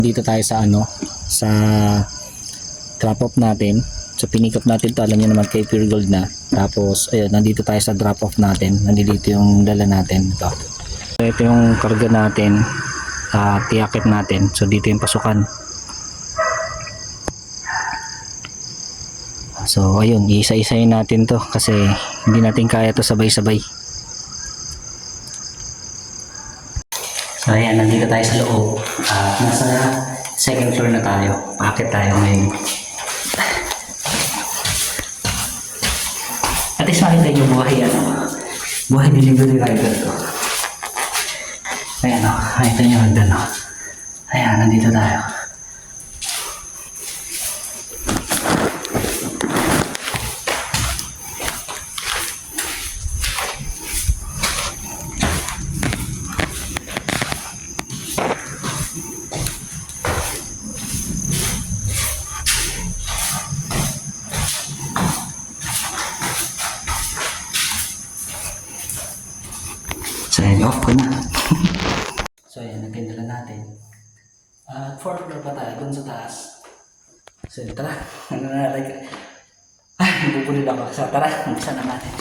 Dito tayo sa sa drop off natin. So pinik up natin to, alam niyo naman kay Pure Gold na. Tapos ayun, nandito tayo sa drop off natin. Nandito yung dala natin ito. So ito yung karga natin, tiyakit natin. So dito yung pasukan. So ayun, isa-isahin natin to kasi hindi natin kaya to sabay-sabay. So ayan, nandito tayo sa loob. Nasa second floor na tayo. Paakit tayo ngayon. At least makita nyo buhay buhay delivery rider to. Ayan makita nyo hagdan Ayan, nandito tayo. So ayan, off ko na. So ayan, nagpindala natin. At 4th floor pa tayo, dun sa taas. So tara, nabubulid ako. So tara, umpisa na natin.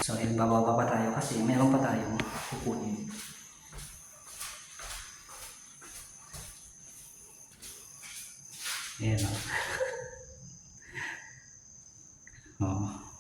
So ayun, bababa pa tayo kasi meron pa tayong kukunin. Ayan o.